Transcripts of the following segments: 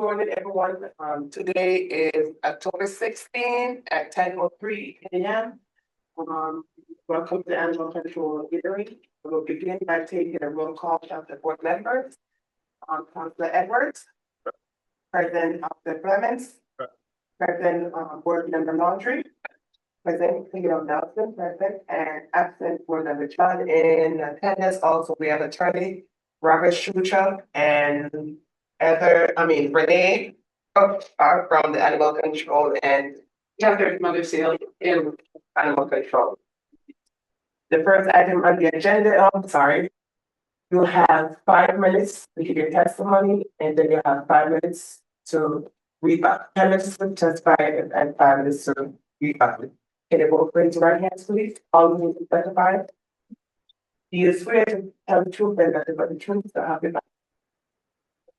morning, everyone. Today is October 16 at 10:03 a.m. Welcome to the Animal Control Hearing. We'll begin by taking a roll call of the board members. Councilor Edwards, President of the Clements, President Board Member Laundry, President Cleo Nelson, President, and absent Board Member John. In attendance also, we have Attorney Robert Schuchel and Renee are from the Animal Control, and Catherine Mother Seal in Animal Control. The first item on the agenda, you'll have 5 minutes to give your testimony, and then you'll have 5 minutes to rebut. 10 minutes to testify and 5 minutes to rebut. Can you both raise your right hands, please? All of you to testify. Do you swear to tell the truth and nothing but the truth, so help you God?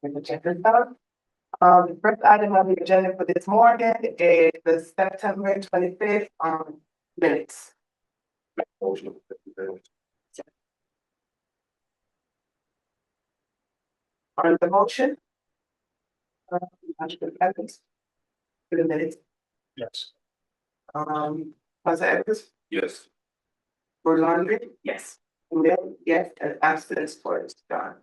The first item on the agenda for this morning is the September 25th minutes. On the motion, for the minutes. Yes. Councilor Evans, Yes. for Laundry, yes. And then, yes, and absence for John.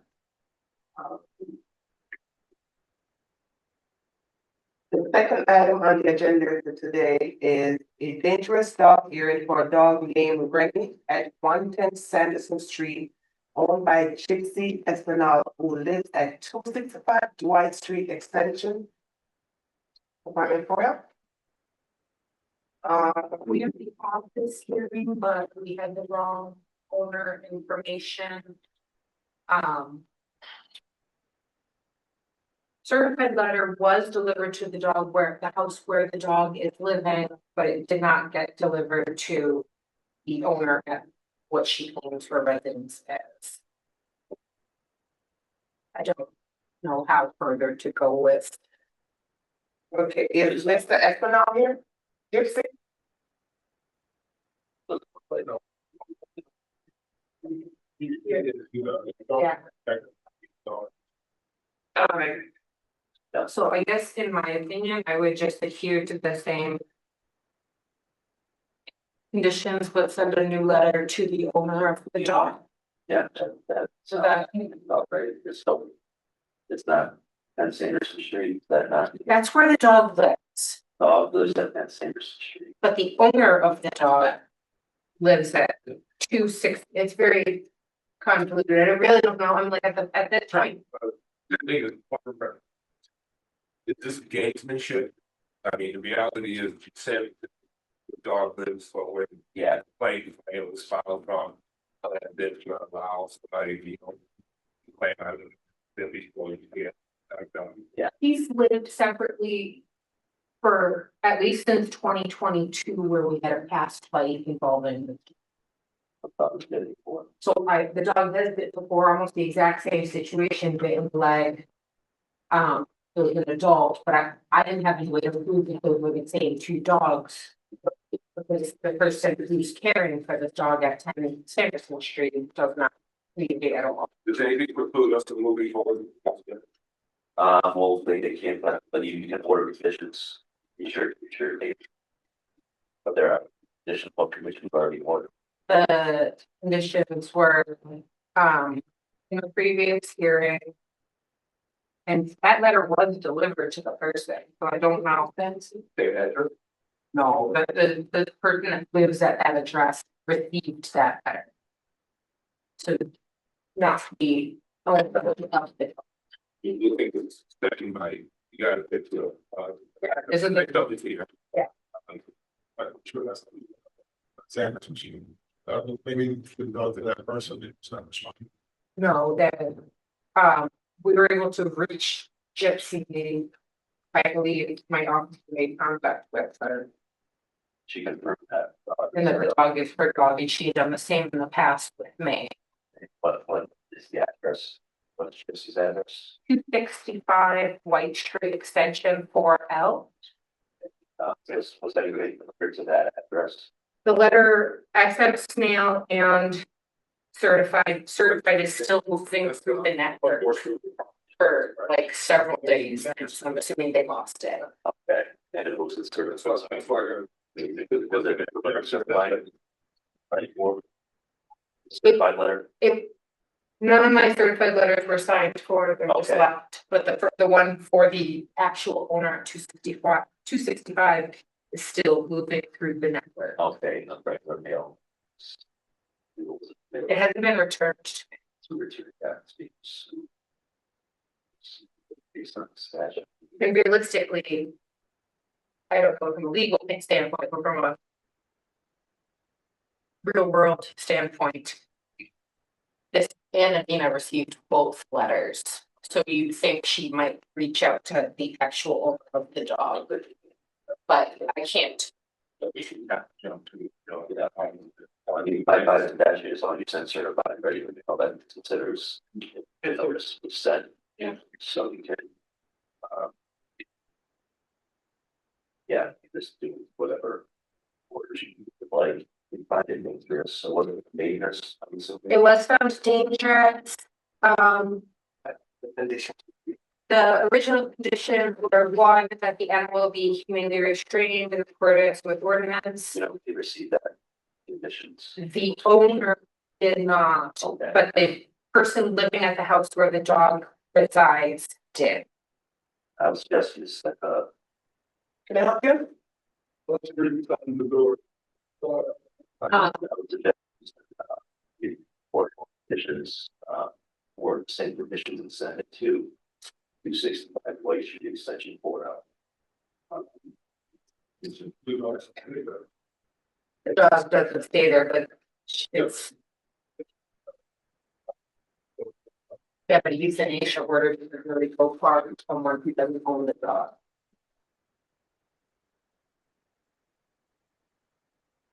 The second item on the agenda for today is a dangerous dog hearing for a dog named Rennie at 110 Sanderson Street, owned by Gypsy Espinal, who lives at 265 Dwight Street Extension. Apartment 4. We have the office hearing, but we had the wrong owner information. Certified letter was delivered to the house where the dog is living, but it did not get delivered to the owner at what she claims her residence is. I don't know how further to go with. Okay, is Mr. Espinal here? Gypsy? Yeah. So I guess in my opinion, I would just adhere to the same conditions, but send a new letter to the owner of the dog. Yeah, So that, not right, it's not on Sanderson Street, that's where the dog lives, dog lives at that Sanderson Street. but the owner of the dog lives at 26, it's very convoluted, I really don't know, I'm like at that time. This gamesmanship. I mean, the reality is, you said the dog lives for when played, it was filed from. And then to allow somebody, play out of the before you get. He's lived separately for at least since 2022, where we had a past fight involving. So the dog has been before, almost the exact same situation, bitten leg. It was an adult, but I didn't have any way to prove that those were the same 2 dogs. Because the person who's caring for the dog at 10 Sanderson Street does not communicate at all. Does anything preclude us to moving forward? Well, they can't, but you can order petitions. You sure, but there are additional commissions already ordered. The conditions were, in the previous hearing. And that letter was delivered to the person, so I don't know. No, the person that lives at that address received that letter. So not the owner of the. You think it's second by, you gotta fit to. Isn't it? Here. Yeah. I'm sure that's. Sanderson machine. Maybe the dog to that person, it's not responding. No, that, we were able to reach Gypsy. I believe my office made contact with her. She confirmed that. And that the dog is her dog, and she had done the same in the past with me. What is the address? What's Gypsy's address? 265 White Street Extension 4L. Was anybody referred to that address? The letter I sent snail and certified is still moving through the network. for like several days, and so I'm assuming they lost it. Okay, and it was the service was before. Was it certified? Right, or certified letter? If none of my certified letters were signed for, they're just Okay. left, but the one for the actual owner at 265 is still moving through the network. Okay, not regular mail. It hasn't been returned. And realistically, I don't know from a legal standpoint, but from a real world standpoint, this Anna Dina received both letters, so you think she might reach out to the actual owner of the dog, but I can't. You should not jump to, that. I mean, by the statute, as long as you send certified, right, all that considers. Notice was sent. Yeah. So you can. Yeah, just do whatever. Orders you like, you find it dangerous, so what are the dangerous? It was found dangerous. The original condition were one, that the animal be humanely restrained in accordance with ordinance. You know, they received that conditions. The owner did not, Okay. but the person living at the house where the dog resides did. I was just like, Can I help you? Let's bring something to the door. Uh, Or conditions, or same provisions and send it to 265 White Street Extension 4 out. The dog doesn't stay there, but it's. Yeah, but euthanasia order doesn't really go far from someone who doesn't own the dog.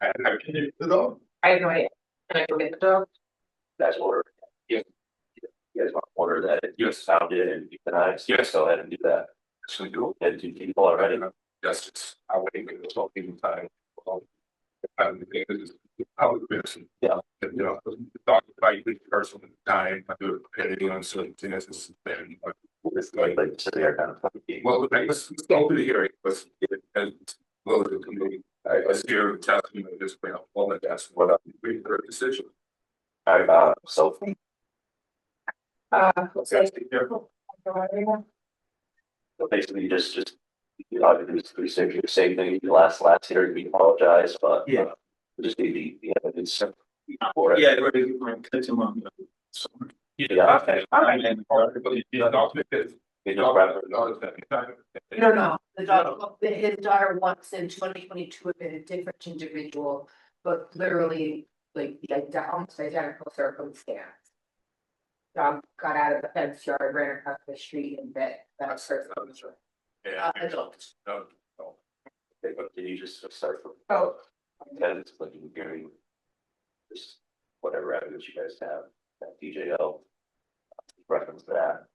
And I can do the dog. I have no idea. Can I go get the dog? That's order. Yeah. You guys want to order that it Yes. found it and euthanized? Yes. Go ahead and do that. So do And two people already. justice. I wait until it's all even time. I would miss. Yeah. You know, talk about each person at the time, I do it depending on circumstances, then. It's like so they are kind of funky. Well, let's go to the hearing, let's get it, and well, the committee, I hear testimony, this, well, that's what I'm waiting for a decision. So Say. basically just obviously say the same thing you last hearing, we apologize, but Yeah. we just need the evidence. Yeah, they're ready for him, catch him up. Yeah, okay. You know, rather No, the dog, his daughter once in 2022 had been a different individual, but literally like the almost identical circumstance. Dog got out of the fence yard, ran across the street and bit that person. Adult. No. Okay, but can you just start from Oh, evidence, like you hearing just whatever evidence you guys have, that DJL reference that.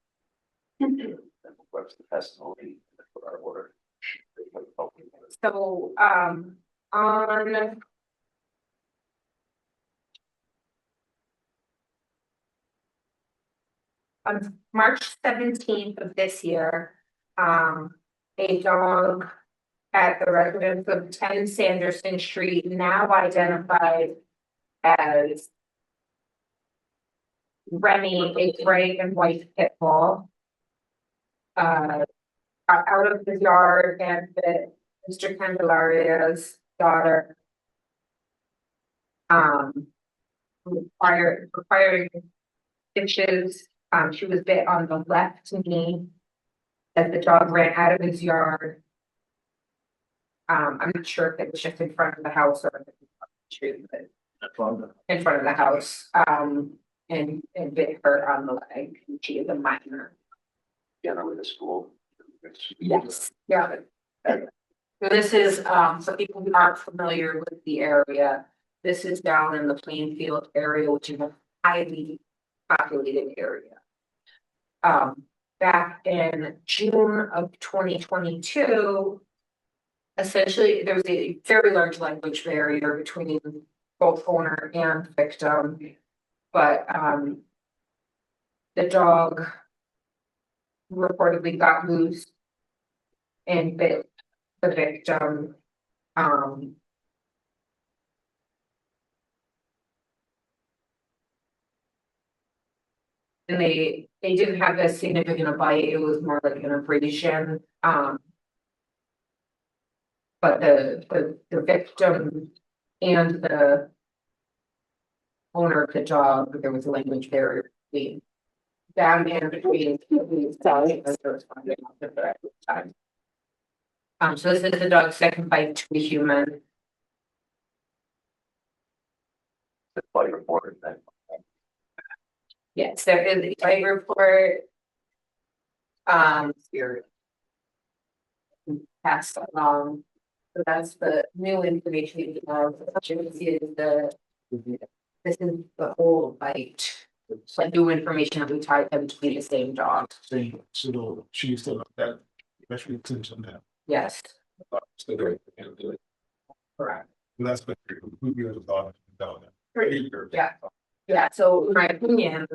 And what's the testimony for our order? so, on March 17th of this year, a dog at the residence of 10 Sanderson Street, now identified as Remy, a gray and white pit bull, got out of his yard and bit Mr. Candelaria's daughter. Requiring stitches. She was bit on the left knee as the dog ran out of his yard. I'm not sure if it was just in front of the house or but in front of the house, and bit her on the leg. She is a minor. Generally the school. Yes, yeah. So this is, so people who aren't familiar with the area, this is down in the Plainfield area, which is a highly populated area. Back in June of 2022, essentially there was a very large language barrier between both owner and victim, but the dog reportedly got loose and bit the victim. And they didn't have a significant bite, it was more like an abrasion, but the victim and the owner of the dog, there was language there between them and between time. So this is the dog's second bite to a human. The bite report, then. Yes, there is a bite report. Here. Passed along. So that's the new information we have. What you can see is this is the whole bite. It's like new information that we tied them to be the same dog. So she's still like that, especially attention now. Yes, Still very. correct. That's been who you have thought down Yeah. Yeah, so in my opinion,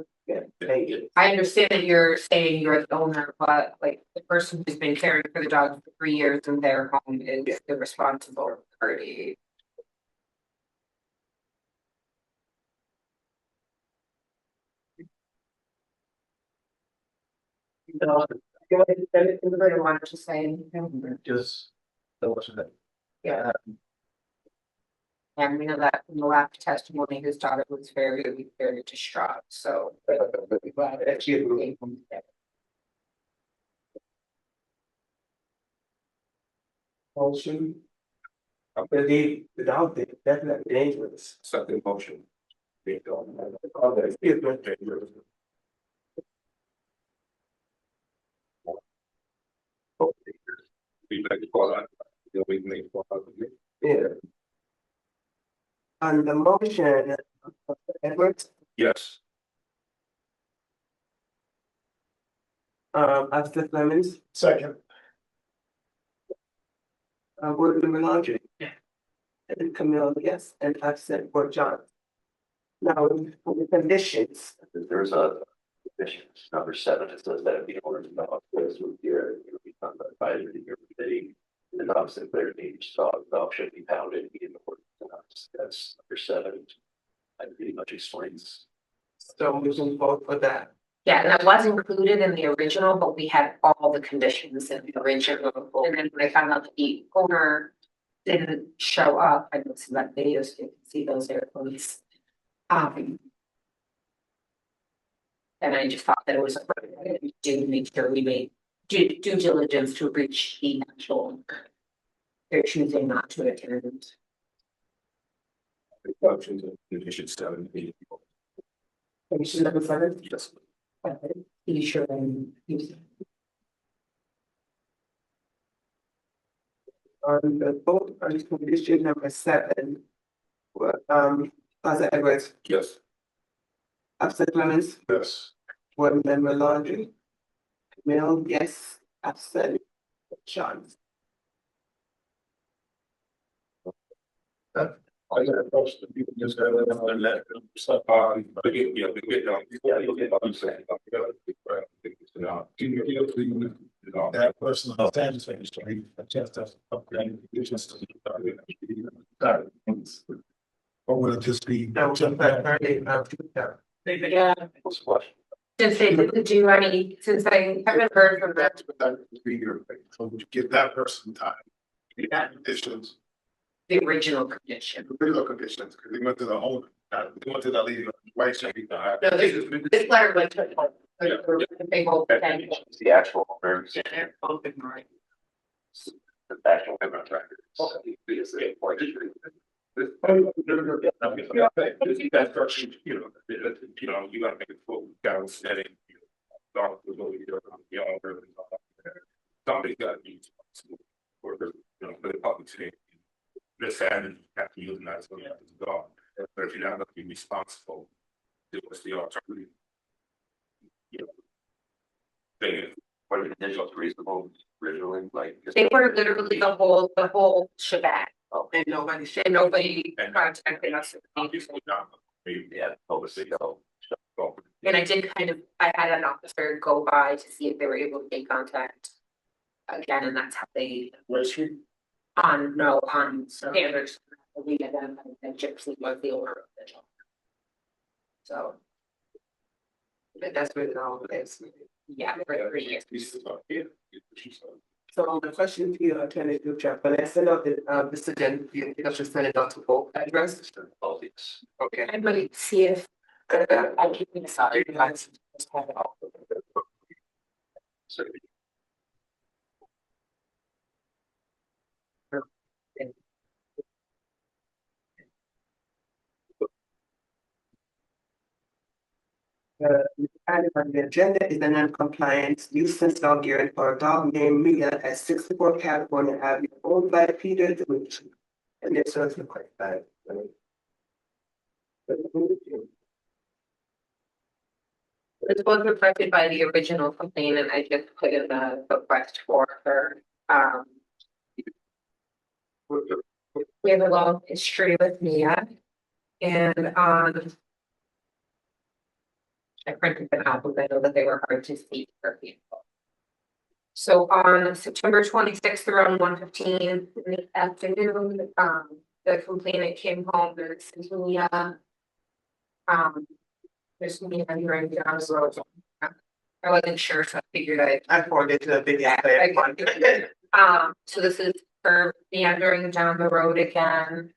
I understand that you're saying you're the owner, but like the person who's been caring for the dog for 3 years in their home is the responsible party. So, I wanted to say anything. Just. That wasn't it. Yeah. And we know that in the last testimony, his daughter was very, very distraught, so. Glad that you came from that. Motion. I believe the dog is definitely dangerous. Second motion. Being done. It's not dangerous. We like to call out. We make. Yeah. On the motion, Edwards, Yes. Absent Clemens, Second. Gordon Melandri. Yeah. And Camille, yes, and absent for John. Now, for the conditions, There's a condition, number 7, it says that if the owner of the dog goes with your become advisory to your committee. The dog's declared dangerous dog should be pounded, be in the ordinance. That's number 7. I pretty much explains. so we can vote for that. Yeah, and that was included in the original, but we had all the conditions in the original, and then when I found out that the owner didn't show up, I looked at that video, so you can see those airplanes. And I just thought that it was appropriate to make sure we made due diligence to reach the actual. They're choosing not to attend. Options of condition 7. Condition number 7, Yes. Be sure and use. on the vote on condition number 7. Council Edwards, Yes. absent Clemens, Yes. Gordon Melandri. Camille, yes, absent John. I got a question, people just got another letter. But yeah, we get down. Yeah, you'll get I'm saying. That person on Sands Street, a chance to upgrade conditions to. Or will it just be? That was a fair, Yeah, What's the question? since they didn't do any, since I haven't heard from them. That's what that would be your, so would you give that person time? Yeah. Conditions, The original condition. the real conditions, because they went to the owner, they went to the lady, white lady. No, this letter went to. They both. It's the actual owner. They're both ignoring. The actual owner record. That person, you know, you gotta make it full down setting. Somebody's gotta be responsible for the public safety. This and you have to use that so that it's gone. But if you're not gonna be responsible, then what's the alternative? Thing is, What are the conditions reasonable originally, like? They were literally the whole shebang. and nobody said. And nobody contacted us. obviously not. Maybe, Yeah, obviously, no. well, And I did I had an officer go by to see if they were able to make contact. Again, and that's how they, on standards, we identified that Gypsy was the owner of the job. So, But that's really all it is. yeah, for 3 years. So the question to you, Attorney Dutra, when I send out this agenda, you think I should send it out to both address? Oh, yes. Okay. I'm gonna see if I can decide. So, Item on the agenda is the non-compliance nuisance dog hearing for a dog named Mia at 64 California Avenue, owned by Peter DeLucci. And it serves the quick bag. This was requested by the original complainant. I just put in the request for her. We have a long history with Mia. And I printed them out because I know that they were hard to see for people. So on September 26th around 1:15 in the afternoon, the complainant came home, there's Mia. There's Mia running down the road. I wasn't sure, so I figured I forwarded to the video. so this is her meandering down the road again.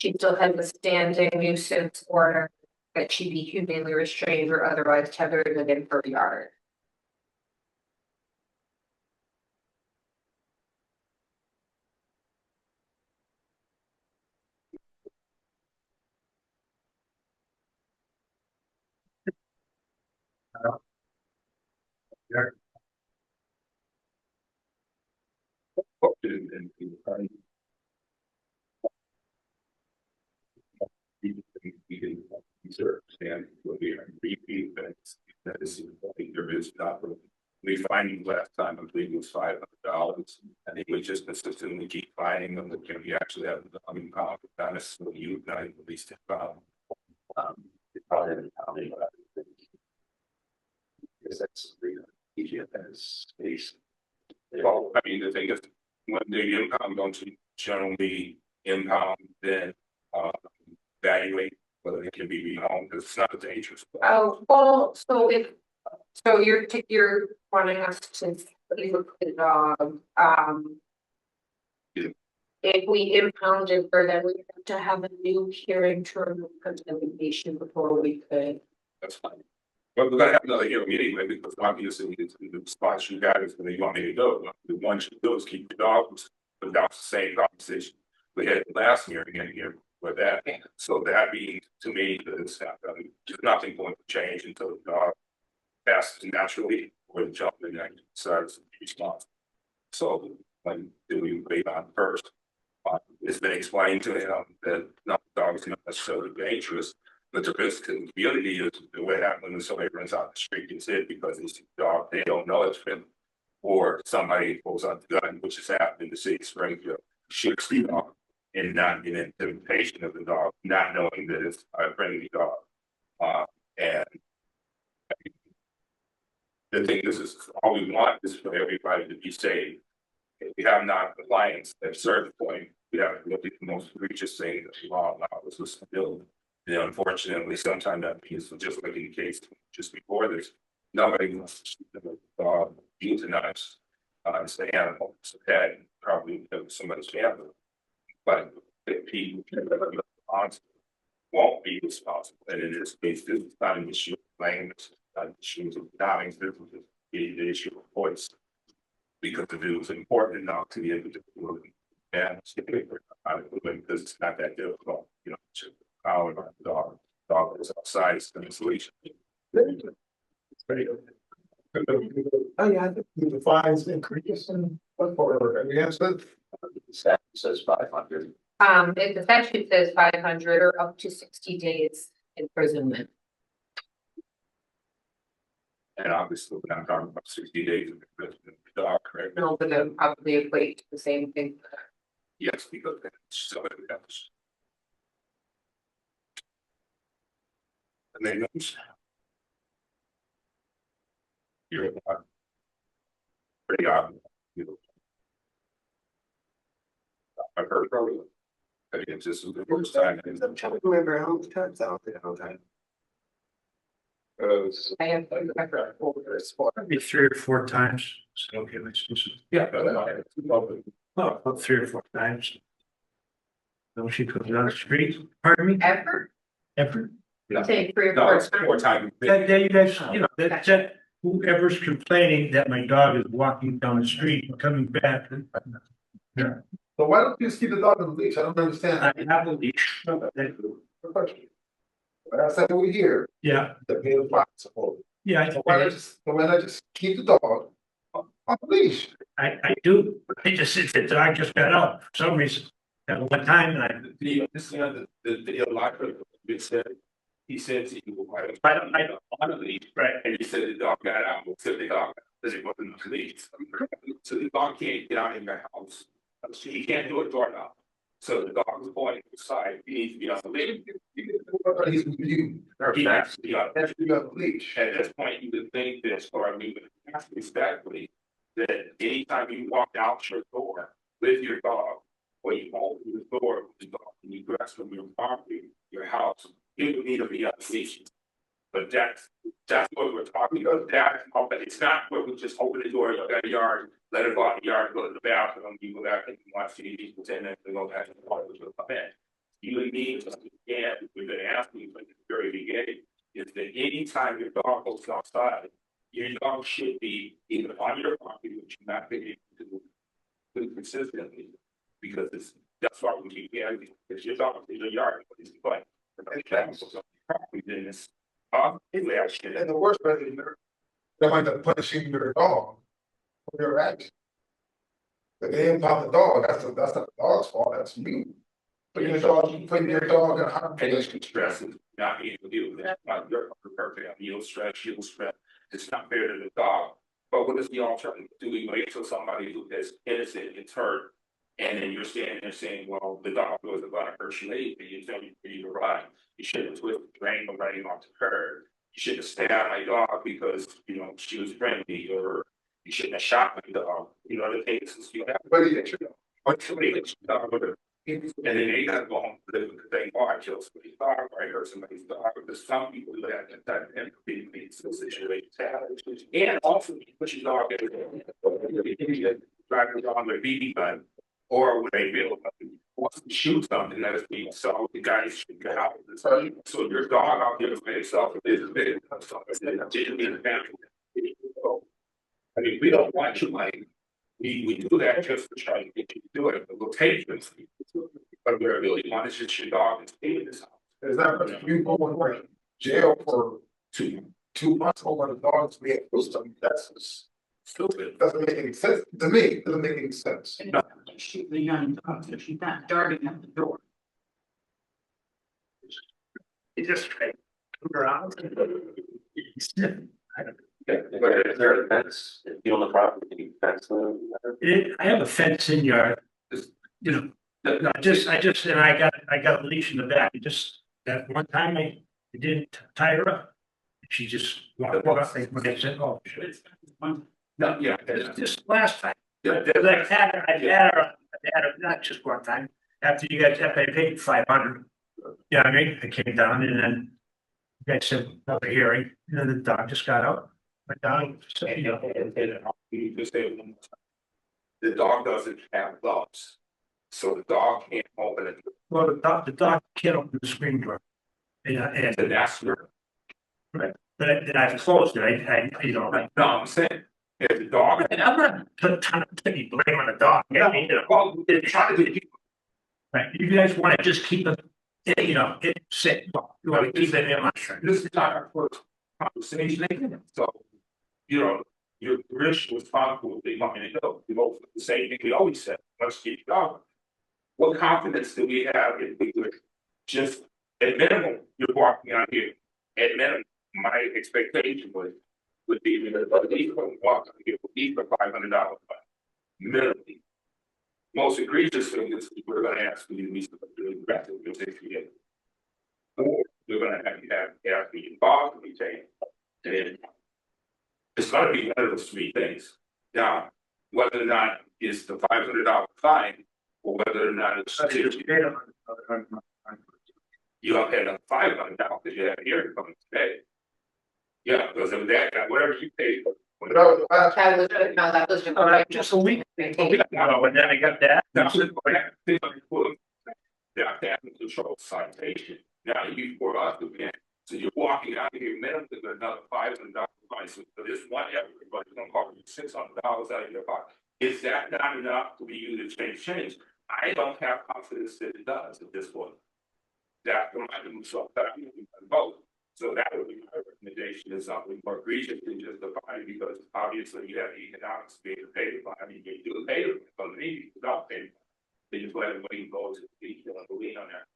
She still has a standing nuisance order that she be humanely restrained or otherwise tethered within her yard. And when we are repeat events, that is, I think there is not. We finding last time, I believe it was $500. I think we just consistently keep finding them, that can we actually have the not necessarily you, not at least it probably haven't found it, but I think. Because that's the easier as space. well, I mean, the thing is, when the impound don't generally impound, then evaluate whether it can be rehomed, because it's not dangerous. Oh, well, so you're wanting us to look at the dog, Yeah. if we impounded her, then we have to have a new hearing to remove contamination before we could. That's fine. But we're gonna have another hearing anyway, because obviously it's the spots you got is where you want me to go. The one you do is keep the dogs, but that's the same conversation we had last hearing in here with that. So that means to me that it's there's nothing going to change until the dog passes naturally or the jump in and decides to be responsible. So when do we wait on first? It's been explained to him that not dogs not necessarily dangerous, but the risk to the community is what happens when somebody runs out the street gets hit because it's a dog, they don't know it's been, or somebody pulls out the gun, which has happened in the city of Springfield, shoots the dog and not get identification of the dog, not knowing that it's a friendly dog. And the thing is all we want is for everybody to be safe. If we have non-compliance at a certain point, we have to look at the most egregious thing that the law allows us to do. And unfortunately, sometimes that means just like in the case just before this, nobody wants to shoot the dog euthanized. It's the animal, it's a pet, probably somebody's family. But if people won't be responsible, and in this case, this is not an issue of language, it's not an issue of doubting, this is the issue of voice. Because if it was important enough to be able to and because it's not that difficult, you know, to power the dog is outside, it's the solution. Oh, yeah, the fines increase and what for, we have said. Statute says 500. If the statute says 500 or up to 60 days imprisonment. And obviously, we're not talking about 60 days of imprisonment, dog, correct? No, but then probably equate to the same thing. Yes, because that's somebody else. And then you're pretty obvious. I've heard probably. I mean, it's just the first time. I'm trying to remember how many times out there, okay. I have. Maybe 3 or 4 times. So, okay, let's just. Yeah. Well, about 3 or 4 times. Then she comes down the street, pardon me, Ever? ever. Say 3 or No, 4 it's 4 times. That, you guys, you know, that whoever's complaining that my dog is walking down the street and coming back. Yeah, So why don't you just keep the dog on the leash? I don't understand. I have a leash. Like I said over here, Yeah, the pay the fine support. yeah, So why not just keep the dog on the leash? I do. I just, the dog just got out for some reason. At one time, and I, The locker, it said, he said to you, I don't, on the lead, right. and he said the dog got out, so the dog, does it wasn't the lead. So the dog can't get out in your house, so he can't do a door knock. So the dog is pointing inside, he needs to be on the lead. He's with you. He has to be on. That's you on the leash. At this point, you would think this, or I mean, ask respectfully, that anytime you walk out your door with your dog, or you open the door with the dog, and you grass from your property, your house, you would need to be on the leash. But that's what we're talking about, but it's not where we just open the door, you got a yard, let it go out the yard, go to the bathroom, you go back and you want to see these pretend that they go back and water will come in. You would need to, again, we've been asking from the very beginning, is that anytime your dog goes outside, your dog should be either on your property, which you're not being able to do consistently, because that's why we keep getting, it's your dog, it's your yard, it's like, then it's action. And the worst part is they might not punishing your dog for your action. But they ain't about the dog, that's not the dog's fault, that's you. Putting your dog in a hard And it's position. stress and not being able to deal with it, you're perfect, you'll stress, it's not fair to the dog. But what is the alternative? Do we wait till somebody who is innocent gets hurt? And then you're standing there saying, well, the dog wasn't gonna hurt you anyway, you tell me you're right. You should have twisted the drain or running onto her. You should have stayed out my dog because, you know, she was friendly, or you shouldn't have shot my dog, you know, the cases you have. But he didn't. But somebody hits your dog with a, and then they gotta go home to live with the thing, oh, I killed somebody's dog, or I hurt somebody's dog, because some people do that, and that can be some situations happen. And also, you put your dog in, driving on their BB gun, or when they build, wants to shoot something that is being sold, the guys should get out. So your dog out there by itself is a bit of something, I mean, we don't want you like, we do that just to try to get you to do it, but we'll take this. But we really want is just your dog and stay in this house. Is that what you go in jail for 2 months over the dogs being something that's just Stupid. doesn't make any sense to me, it doesn't make any sense. Shoot the young dog, so she's not darting at the door. You just try to come around. Is there a fence, if you own the property, can you fence them? I have a fence in yard, you know, I just, and I got a leash in the back, that one time I didn't tie her up. She just walked off, when I said, oh, shit. No, yeah. Just last time, Yeah, I had her, not just one time, after I paid 500. Yeah, I mean, I came down and then you guys said, another hearing, and then the dog just got out. Went down, so, you know, You just say it one more time. The dog doesn't have gloves, so the dog can't open it. well, the dog can't open the screen door. And And that's where, but then I've closed it, I you know, no, I'm saying, if the dog. and I'm not trying to take blame on the dog. I mean, you know, Well, they're trying to do. right, you guys wanna just keep it, you know, it sit, you wanna keep it in my shirt. This is not our first conversation, so, you know, your risk was responsible, they want me to go, you know, the same thing we always said, let's keep going. What confidence do we have if we would just, at minimum, you're walking out here, at minimum, my expectation would be that at least walk out here, at least for $500, minimally. Most egregious thing is we're gonna ask you to be aggressive, you'll take you in. Or we're gonna have your dog to be taken. And it's gonna be one of those three things. Now, whether or not it's the $500 fine, or whether or not it's you don't pay another $500 because you have a hearing coming today. Yeah, because of that, whatever you pay. But that was the last. That was, no, that was. Just a week. And then I got that. They have to control citation. Now you for us again. So you're walking out of here, minimum with another $500 fine. So for this one, everybody's gonna cost you $600 out of your pocket. Is that not enough to be used to change? I don't have confidence that it does at this point. That's my so that I'm moving to vote. So that would be my recommendation is something more egregious than just the fine, because obviously you have the economics to be able to pay the fine. I mean, you do pay the fine, but maybe without paying. They just let everybody go to the lean on that.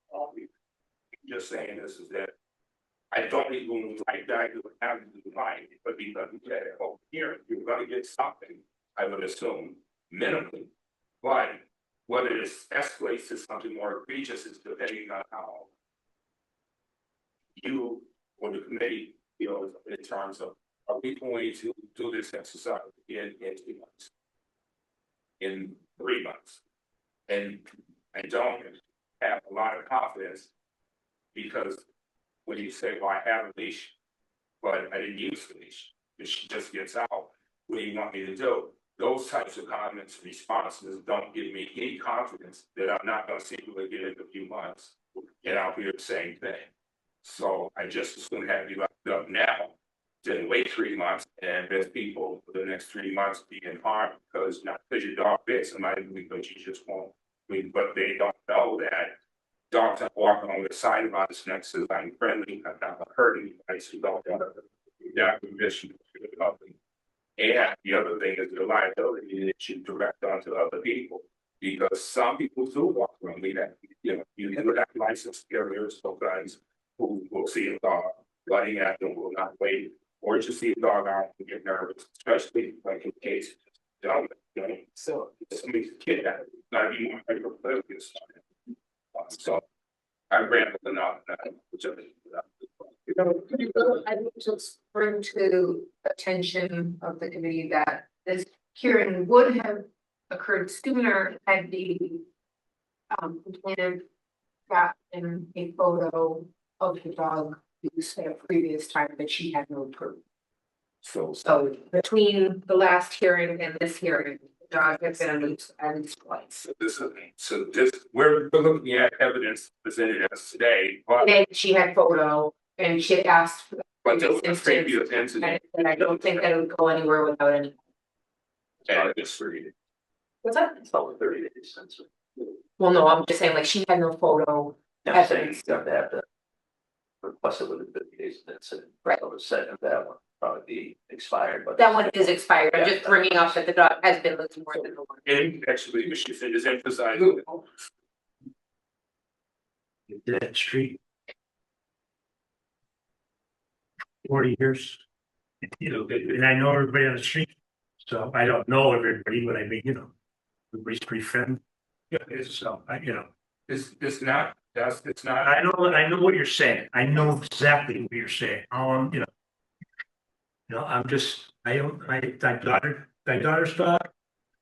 Just saying this is that I don't even like that you have to do fine, but because you said over here, you're gonna get something, I would assume, minimally. But whether it escalates to something more egregious is depending on how you or the committee feels in terms of, are we going to do this exercise in 2 months? In 3 months? And I don't have a lot of confidence, because when you say, well, I have a leash, but I didn't use the leash, and she just gets out, what do you want me to do? Those types of comments, responses don't give me any confidence that I'm not gonna see you again in a few months, and I'll hear the same thing. So I just as soon have you locked up now, than wait 3 months and there's people for the next 3 months being harmed because not because your dog bit somebody, because you just won't. I mean, but they don't know that dogs are walking on the side of us next to I'm friendly, I'm not hurting anybody, so don't have permission to the public. And the other thing is the liability that you direct onto other people, because some people do walk around. We have, you never have licensed carriers, so guys who will see a dog running at them will not wait, or just see a dog out and get nervous, especially like in case so somebody's a kid at it, not even focus. So I rambled enough. I would just bring to attention of the committee that this hearing would have occurred sooner had the complainant gotten a photo of the dog used at a previous time that she had no proof. So between the last hearing and this hearing, the dog has been abused at least twice. So this, we're looking at evidence presented us today, but. And she had photo and she had asked for But there was a instance, previous incident. and I don't think that it would go anywhere without any. And I just read it. What's that? It's only 30 days since. Well, no, I'm just saying like she had no photo. I'm saying you have to request it within 50 days of the incident. Right. So the second that one probably be expired, but. That one is expired. I'm just bringing up that the dog has been living more than the one. And actually, we should just emphasize. That street. 40 years. And I know everybody on the street, so I don't know everybody, but I mean, everybody's pretty friendly. Yeah, so It's not, it's not. I know what you're saying. I know exactly what you're saying. I'm just, my daughter's dog,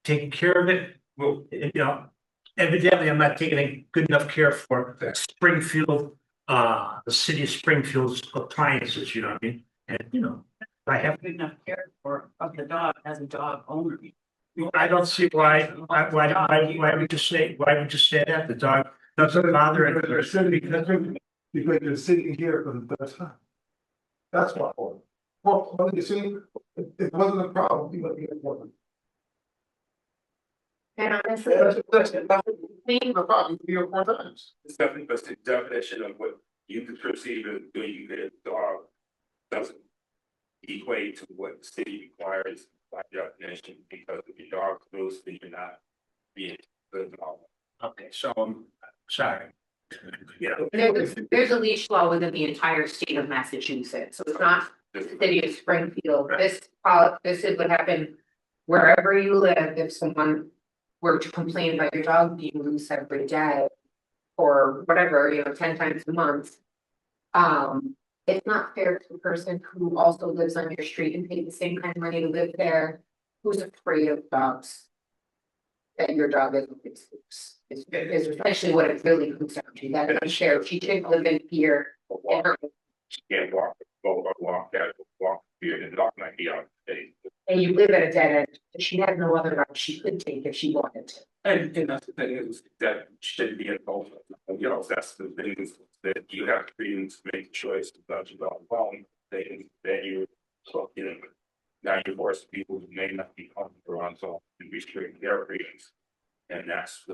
taking care of it. Well, evidently I'm not taking a good enough care for Springfield, the city of Springfield's appliances, you know what I mean? And, I have. Good enough care for of the dog as a dog owner. I don't see why would you say that? The dog doesn't bother it. Because you're sitting here for the first time. That's why. Well, you see, it wasn't a problem, you know, it wasn't. And honestly, That's a problem, 3 or 4 times. It's definitely, but the definition of what you could perceive as doing a dog doesn't equate to what the city requires by definition, because if your dog's loose, then you're not being good dog. Okay, so I'm sorry. there's a leash law within the entire state of Massachusetts, so it's not the city of Springfield. This would happen wherever you live. If someone were to complain about your dog being loose every day or whatever, 10 times a month, It's not fair to the person who also lives on your street and pays the same kind of money to live there, who's afraid of dogs. That your dog is essentially what it really comes down to, that unfair, she should live in fear. And her- Can't walk, walk that, walk, here, and dog might be out. and you live at a dead end, she had no other dog she could take if she wanted to. And that's the thing is that shouldn't be involved, you know, that's the thing is that you have to be to make a choice about your dog, well, then you, so, you know. Now you force people who may not be comfortable on so to restrict their freedoms. And that's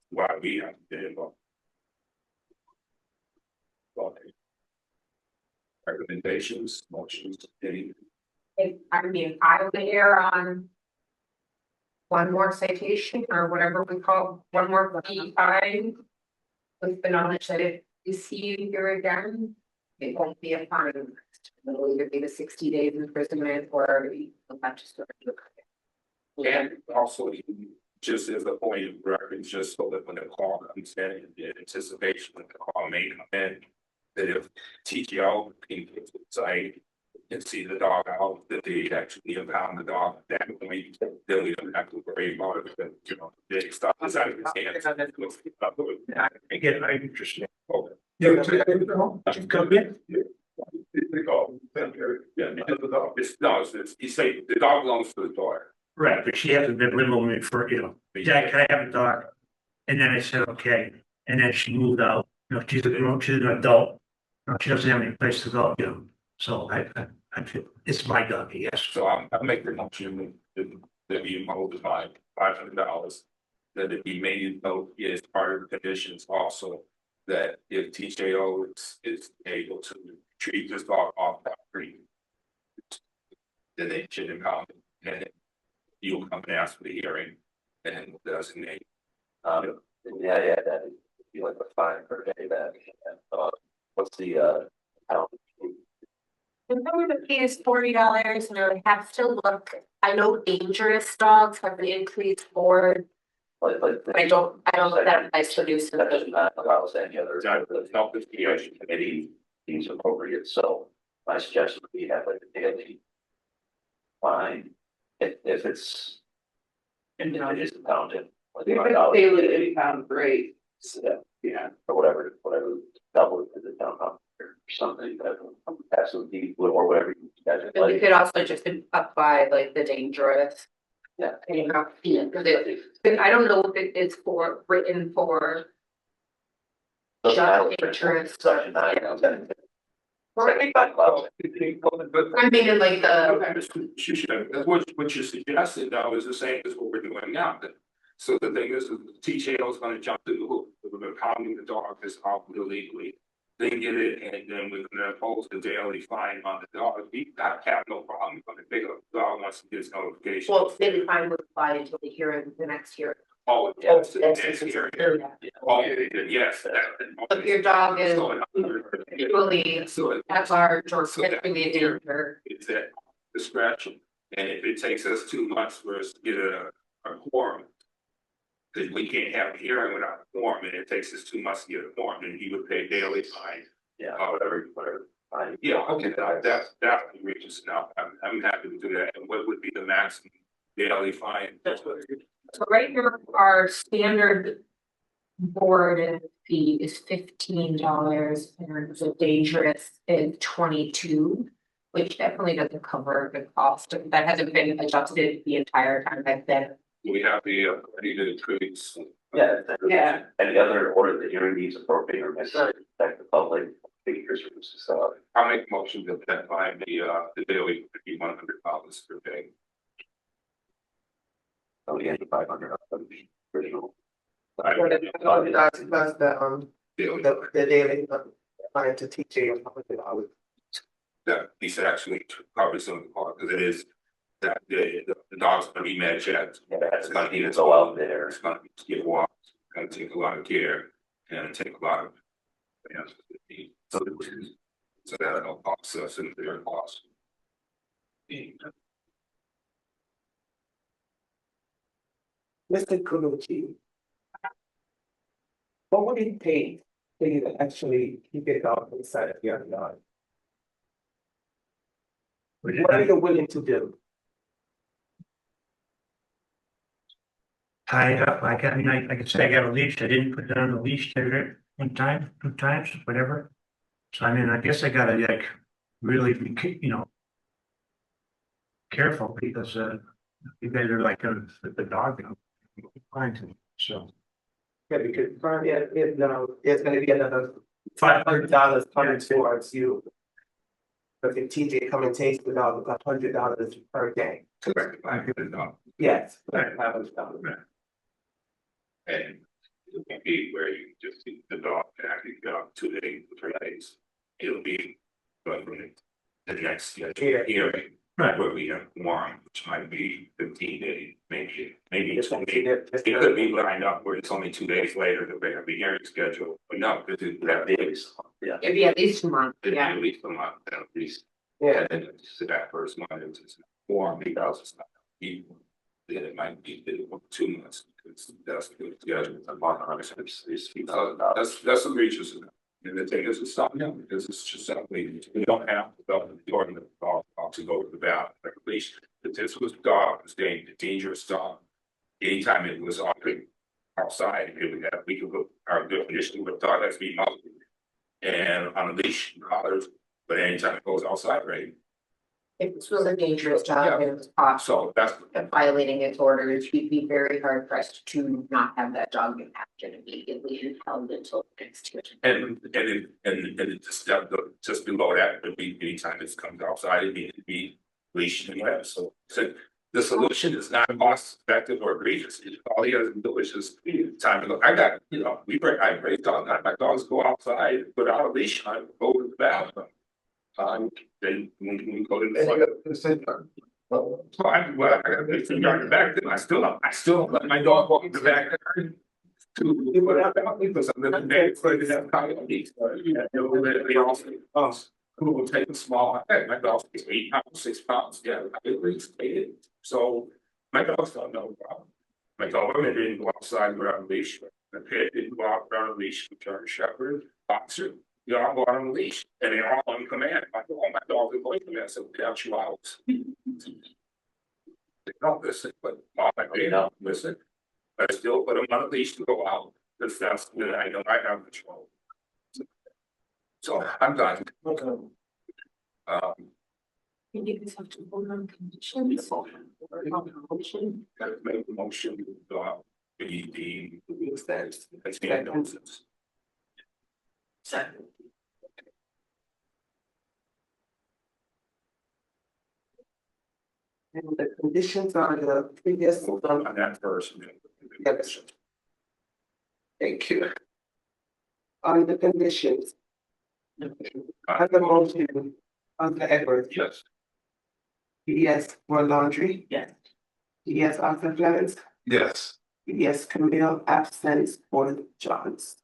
why we have to get involved. Okay. Recommendations, motions, any, I mean, I would err on. One more citation or whatever we call, one more fee fine. With the knowledge that if you see you here again, it won't be a fine. It'll either be the 60 days imprisonment or you'll have to start. and also just as a point of reference, just so that when the call comes in anticipation that the call may come in. That if TGL can get to the site and see the dog out, that they actually impound the dog at that point, then we don't have to worry about it, because, you know, they stop this out of his hands. Again, I'm interested. Okay. Yeah, so you Come in. You say the dog belongs to the daughter. Right, but she hasn't been living with me for, you know, Jack, can I have a dog? And then I said, okay, and then she moved out, you know, she's an adult. She doesn't have any place to go, you know, so I feel, it's my dog, yes. So I make the motion that we impose the fine, $500. That it be made note as part of the conditions also, that if TJO is able to treat this dog off property. Then they should impound it, and then you'll come and ask for the hearing and designate. Yeah, that would be like a fine per day back. What's the, how? The number to pay is $40, and I would have to look, I know dangerous dogs have the increased board, Like, but I don't know if that applies to nuisance. that does not allow us any other, the committee deems appropriate, so my suggestion would be have like a daily. Fine, if it's. And it is impounded. Like $5 impound rate. So, yeah, or whatever, double it to the town hall or something that absolutely, or whatever you guys would And we like. could also just apply like the dangerous. Yeah. You know, but I don't know if it is written for. Doesn't matter. Insurance. Section 9, $75. I mean, in like the, You should, that's what you suggested, though, is the same as what we're doing now. So the thing is, TJO is gonna jump through the hoop, we're pounding the dog this off illegally. They get it, and then we're gonna impose the daily fine on the dog. We have no problem, but if the dog wants to get his notification. well, maybe fine would apply until the hearing, the next hearing. Oh, yes, yes, Yeah. oh, yes. If your dog is usually So at large or So that- physically in danger, it's at discretion, and if it takes us 2 months for us to get a quorum. Cause we can't have a hearing without a quorum, and it takes us 2 months to get a quorum, and he would pay daily fine. Yeah. Whatever, Fine. yeah, okay, that's reaches enough, I'm happy to do that, and what would be the maximum daily fine? so right now, our standard. Board fee is $15 and the dangerous is 22. Which definitely doesn't cover the cost, that hasn't been adjusted the entire time I've been. We have the, ready to increase. Yeah. Yeah. Any other order that hearing needs appropriate or necessary to protect the public figures or so. I'll make a motion to that fine the daily $1,100 per day. Only any 500 original. That's the Daily. the daily fine to TJ. That he should actually cover some of the part, because it is that the dog's gonna be med checked. Yeah, It's gonna need go out there. It's gonna get walked, it's gonna take a lot of care, and take a lot of. You know, so that'll cost us and their cost. Mr. Kuluchi. What would it take So you can actually keep your dog inside of your yard. What are you willing to do? Tie it up, I mean, I could say I got a leash, I didn't put it on the leash, did it one time, 2 times, whatever. So I mean, I guess I gotta like really be, careful because, you guys are like, the dog, fine to me, so. Yeah, because currently if now, there's gonna be another $500 $500 coming towards you. But if TJ come and takes the dog, it's $100 per day. Correct, I get it done. Yes. And it can be where you just see the dog actually go 2 days, 3 days. It'll be like the next hearing, Right. where we have one, which might be 15 days, maybe It's 20. It could be lined up where it's only 2 days later that they have the hearing schedule, but no, because it's that days. Yeah. It'd be at least 2 months, It'd be yeah. at least a month, at least. Yeah, And then it's that first month, it's just warm because it's not equal. Then it might be 2 months, because that's the schedule. That's the reaches. And the thing is, it's not, because it's just something, you don't have to go to the ordinance to go to the ballot, at least, if this was dog, it's dangerous dog. Anytime it was outside, we could go, our definition with dog has to be muzzled. And on a leash, collars, but anytime it goes outside, right? If this was a dangerous dog, and it was caught So that's, violating its orders, we'd be very hard pressed to not have that dog get captured immediately and held until next year. and it just below that, it'd be anytime it comes outside, it needs to be leashed and web, so the solution is not cost effective or egregious. All you gotta do is just time to look. I got, I raise dogs, my dogs go outside, put out a leash, I go to the bathroom. Then when we go to the front. So I got this thing on the back, then I still don't let my dog walk in the back. To put out that because I'm living there, so they have coyotes. They also, who will take a small, my dog is 8 pounds, 6 pounds, yeah, at least. So my dogs don't know the problem. My Doberman didn't go outside without a leash. The pit didn't go out without a leash. The German Shepherd, boxer, they all go out on a leash, and they're all on command. I go, oh, my dog is going to command, so they have chihuahuas. They don't listen, but they don't listen. I still put them on a leash to go out, because that's when I know I have control. So I'm done. okay. You just have to vote on conditions or motion. Gotta make a motion to go out, the Extends. nonsense. Second. And the conditions are the previous. On that first. Yes. Thank you. On the conditions. On the motion, on the Edwards, Yes. yes, for laundry, Yes. yes, Arthur Clemens, Yes. yes, Camille, absence for Johns.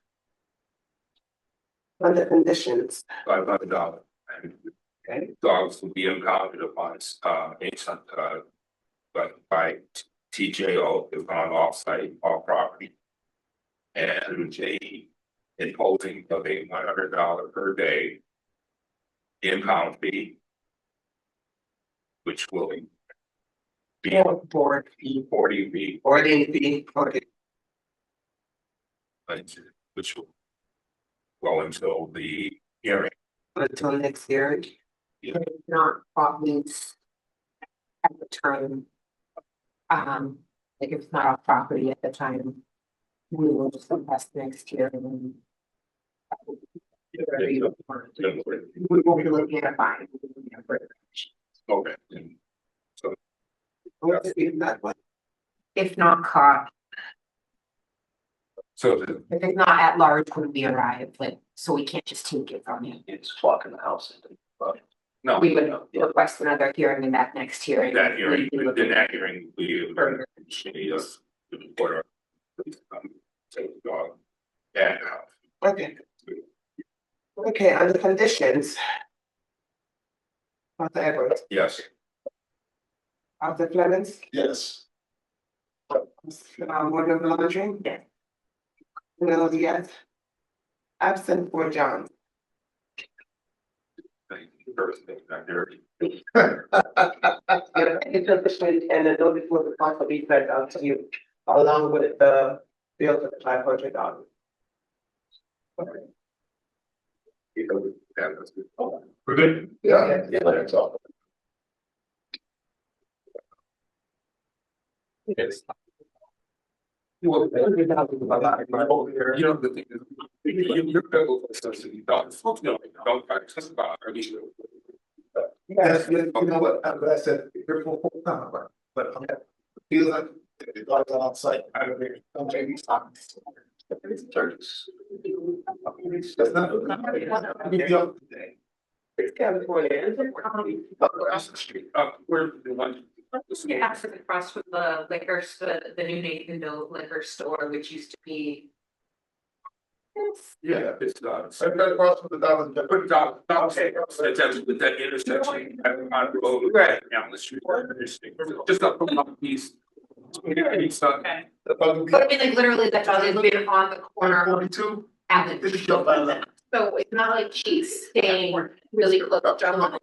On the conditions, $500. okay, Dogs will be impounded upon, but by TJO is on off-site, off property. And they imposing of a $100 per day impound fee. Which will be board, 40 feet, or the, which will go until the hearing. until next year. Not properties at the time. Like if it's not off property at the time, we will just invest next year and then. We won't be looking at a fine. Okay. Let's see that one. If not caught, So if it's not at large when we arrive, like, so we can't just take it from you. It's walking the house. no, We would request another hearing in that next hearing. that hearing, We'd be in that hearing, we Further. us the reporter. Take the dog. And Okay. Okay, on the conditions. Arthur Edwards, yes. Arthur Clemens, Yes. Morgan Laundry. Yes. Camille, yes. Absent for John. Not dirty. It's officially, and the notice will also be sent out to you along with the bill for the $500. We're good? Yeah. That's all. Yes. Well, you know, the thing is, you're federal for stuff that you don't, don't practice about, or at least. Yes, you know what, I'm glad I said, you're full time, but I'm gonna feel like the dogs are on site, I don't know, I'm maybe talking. Turkeys. That's not. It's California. Across the street, where the one. Yeah, actually across from the liquor, the new Nathanville liquor store, which used to be. Yeah, it's I got across from the dollars. Put dog, okay, so that's with that intersection, on the road, right, down the street. Just up from the east. Okay. But I mean, like literally that dog is living on the corner of 42. Avenue. Did you jump out of that? So it's not like she's staying really close to John.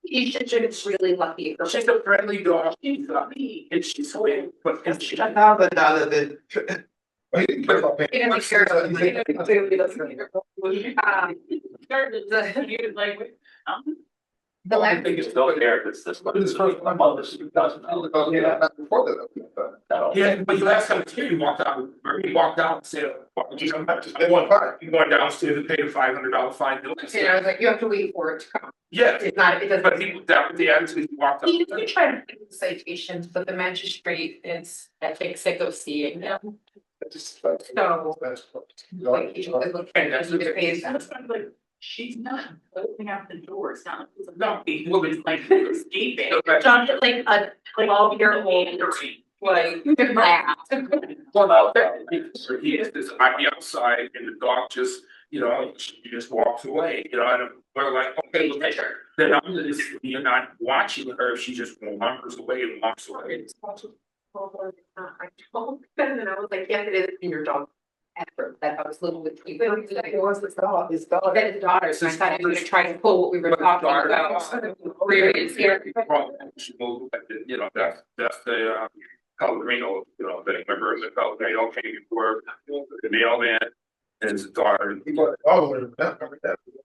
She's just really lucky. She's a friendly dog, she's lucky, and she's sweet, but it's she. $1,000 then. He didn't care about paying. He doesn't care about the money. The I last, think it's still there, it's this. But it's first time on this $2,000. Yeah, not before that. Yeah, but you last time he walked out, or he walked out and said, They want fire. you going downstairs and pay a $500 fine. and I was like, you have to wait for it to come. Yeah, It's not, it doesn't. but he was down with the attitude, he walked out. He did try to fix the citations, but the magistrate is, I think, sick of seeing them. So, like, he was looking at the face. She's not opening up the door, it's not. No, he will be Like, escaping. John, like all your old, like, laugh. Well, out there, he is, this might be outside and the dog just, you know, she just walks away, you know, and we're like, okay, well, then I'm just, you're not watching her, she just wanders away and walks away. I told them, and I was like, yes, it is in your dog. Effort that I was living with you. But it was his dog, his daughter, so I thought I was gonna try to pull what we were talking about. Experience here. She moved, you know, that's the, Pellegrino, you know, the member of the Pellegrino came before the mailman and his daughter. He bought it all over that.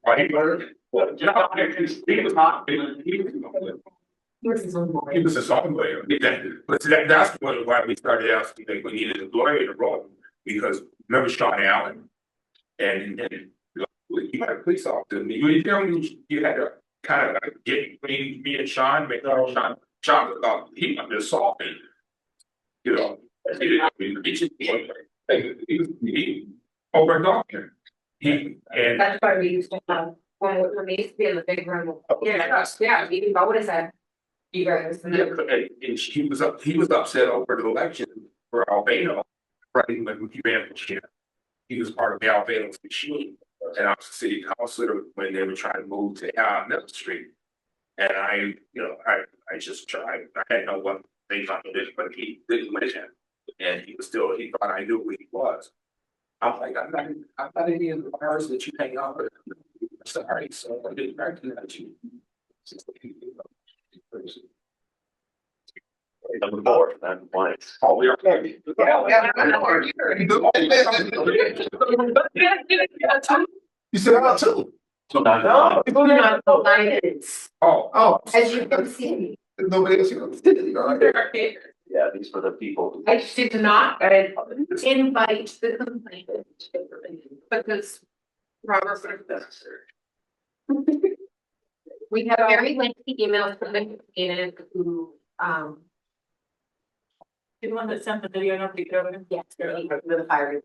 Why he learned? Well, you know, he was not, he was his own lawyer. But that's why we started asking, like, we needed a lawyer to roll, because remember Sean Allen? And you had a police officer, you tell me you had to kind of get me and Sean, make Sean, he wanted to assault me. You know, he over a doctor. That's why we used to have, when we used to be in the big room. Yeah, we noticed that. You guys. And he was upset over the election for Albano, right, when he ran for chair. He was part of Albano's machine, and I was a city councilor when they were trying to move to Middle Street. And I just tried, I had no one thing on it, but he didn't listen. And he thought I knew who he was. I'm like, I'm not any of the bars that you hang out with. Sorry, so I didn't recognize you. Number 4, and points. Oh, we are. You said about two. So No, not the lions. Oh. As you can see. Nobody else, you know. Yeah, these were the people. I did not invite the complainant because Robert would have done search. We have very lengthy emails from the complainant who, The one that sent the video, nobody could over. yes, the fire.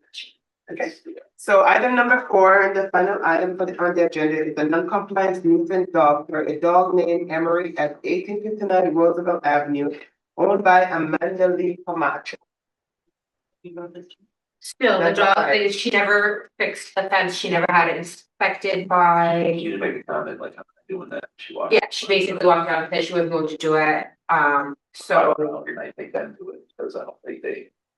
Okay, so item number 4, the final item on the agenda is the non-compliance nuisance dog for a dog named Emery at 1859 Roosevelt Avenue, owned by Amanda Lee Camacho. Still, the dog is, she never fixed the fence, she never had it inspected by. You did make a comment like, I'm not doing that. She walked. Yeah, she basically walked out and said she wasn't going to do it, I so. don't know, and I think that do it, because I don't think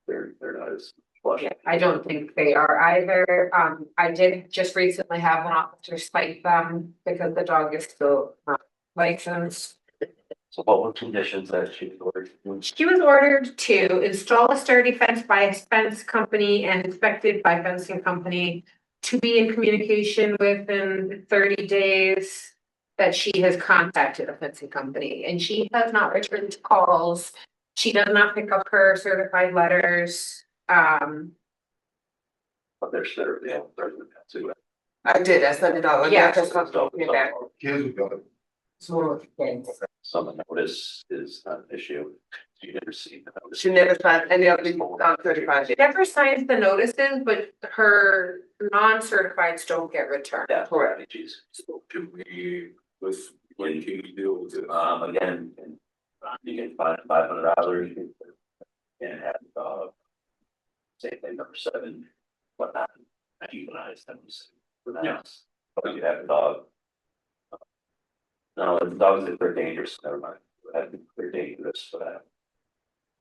they're not as flush. I don't think they are either. I did just recently have an officer spike them because the dog is still not licensed. So what were conditions that she ordered? She was ordered to install a sturdy fence by a fence company and inspected by fencing company. To be in communication within 30 days that she has contacted a fencing company and she has not returned calls. She does not pick up her certified letters. But they're too. I did, I sent it out. Yeah. That's something back. Kids will go. So, yes. Some notice is not an issue. You never see the notice. She never signed any of these 35 She days. never signs the notices, but her non-certifieds don't get returned. Yeah, Correct. geez. So can we, with, when can we deal with it? Again, and you can find $500, and have, same thing, number 7, whatnot, I utilize them for the house. But you have a dog. No, the dogs, if they're dangerous, never mind. They're dangerous, but.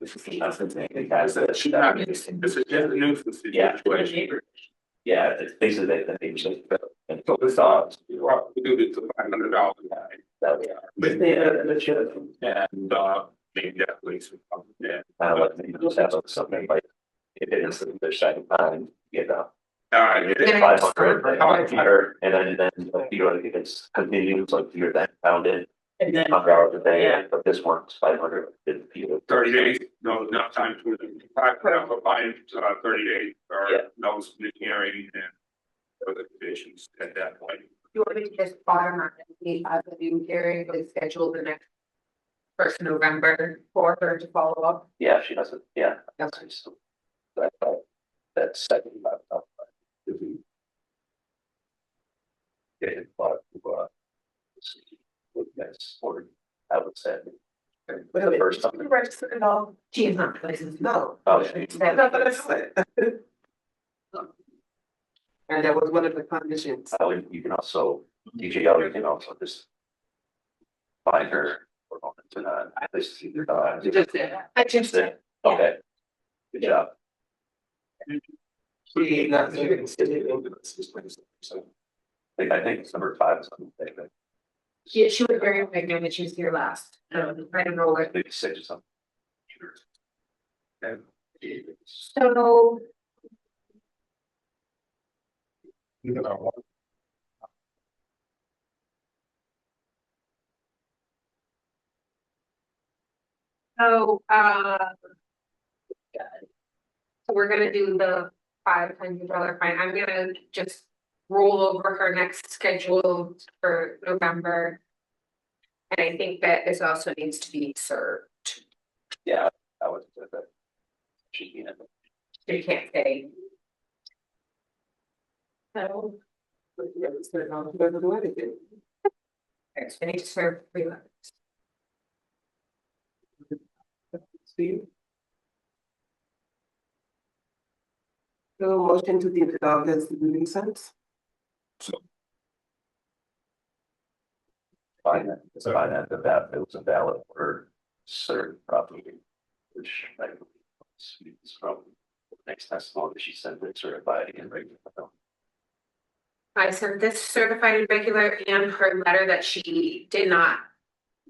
That's the thing. It should not be, this is just a nuisance Yeah. situation. Yeah, it's basically the neighbors. And So this dogs, we do this to $500. that we are. And, maybe that place would come, yeah. I don't like to just have something like, if it is their second time, you know. Alright, Yeah. 500, and then, you know, if it's continues, like you're then found it, And then, 100 hours a day, Yeah. but this one's 500. 30 days, no, not time for the, for buying, 30 days, or Yeah. no split hearing and other conditions at that point. You want me to just automatically have the new hearing and schedule the next first November for her to follow up? Yeah, she doesn't, yeah. Okay. So that's second laptop. Yeah, but, that's, or I would say. Wait a minute, First did time. you register it all? She is not licensed. No. Oh, That's not what I said. And that was one of the conditions. you can also, DJL, you can also just. Find her, or to not, at least either, You just did. I just, okay. Good job. She not. I think it's number 5 is something, she was very pregnant when she was here last. I don't know what. maybe 6 or something. And So You know, So, so we're gonna do the $500 fine. I'm gonna just roll over her next schedule for November. And I think that this also needs to be served. Yeah, I would say that. Should be in it. You can't say. So, Never do anything. I need to serve 3 letters. Steve? So motion to give the dog as the nuisance. Find that, it was a valid order, certain property. Which I believe is from next testimony, she sent it certified and regular. I sent this certified and regular and her letter that she did not.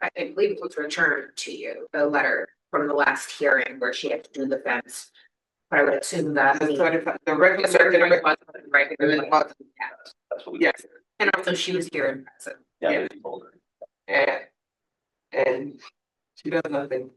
I believe it was returned to you, the letter from the last hearing where she had to do the fence. But I would assume that. The certified, the regular Certified certificate. wasn't regular, was- yeah. That's what we. Yes, And also she was here in person. Yeah, we told her. and she does nothing.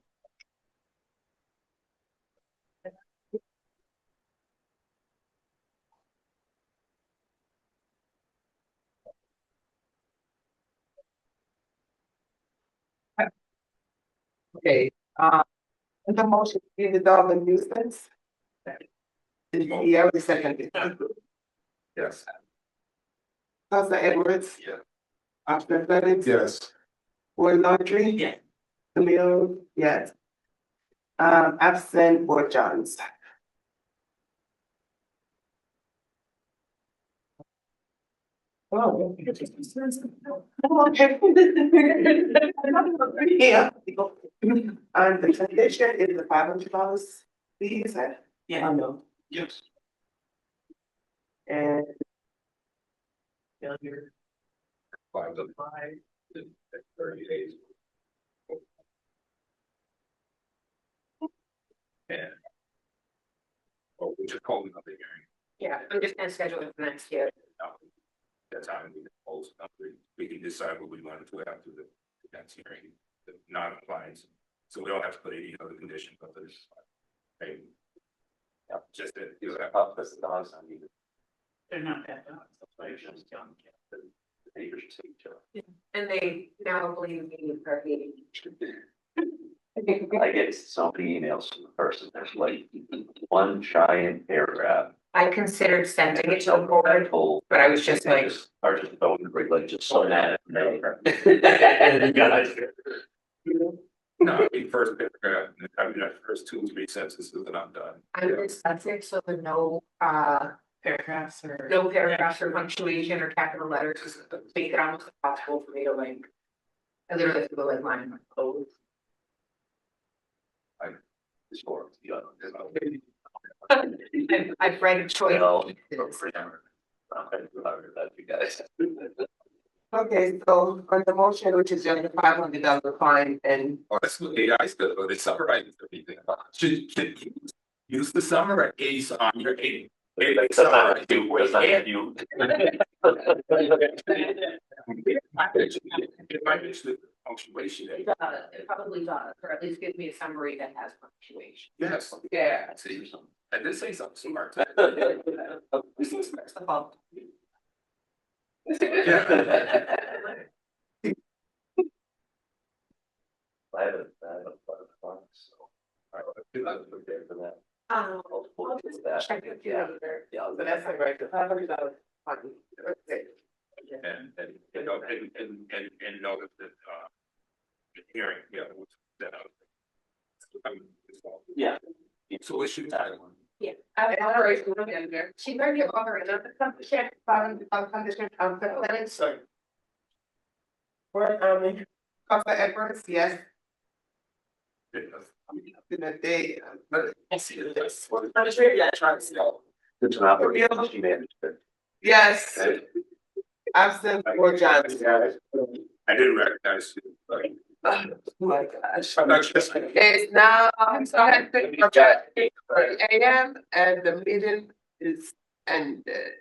Okay, the motion, to give the dog a nuisance. Yeah, already seconded. yes. Counselor Edwards. Yeah. Oscar Athletics. yes, Boyd Laundry. Yeah. Camille, yes. Absent Boyd Johns. Oh. Yeah. And the condition is the $500 fee, is that? Yeah. I know. Yes. And Failure, 5 to 30 days. And. Oh, we just called another hearing. Yeah, I'm just gonna schedule it for next year. That time we can post, we can decide what we want to do after the next hearing, the non-compliance. So we don't have to put any other condition, but there's. Hey. Yeah, just that, you know, Up, because the dogs on you. They're not that dog. The neighbors should see each other. And they now believe me for being. I get so many emails from the person, there's like one giant paragraph. I considered sending it to the board, but I was just like, Are just going to bring like just so mad at me. Guys. No, I mean, first paragraph, I mean, that first 2 or 3 sentences and I'm done. I'm dyslexic, so the no, Paragraphs or. no paragraphs or punctuation or capital letters, just make it almost impossible for me to like. I literally have to go like line by code. It's for, you know, I've read choice. well, forever. That you guys. okay, so on the motion, which is just the $500 fine and Oh, that's what AI is good, but they summarize everything. Should use the summarize on your aid. Like sometimes you, you. It might be the punctuation. It probably does, or at least give me a summary that has punctuation. Yes. Yeah. See, I did say something smart. I haven't, so. All right, I'm prepared for that. I'll just check it later. Yeah, so that's like right, the $500 fine. Okay. And know that, the hearing, yeah, was that Yeah. So it should. Yeah. I already put it in there. She might be offering another condition, condition of the limits. Second. Board, Councilor Edwards, yes, in a day, but I see this. I'm just really trying to see. It's an operation, she managed it. Yes. Absent or Johnson. I didn't recognize you, like, Oh my gosh. I'm not just. It's now, so I had to 8:30 AM and the meeting is ended.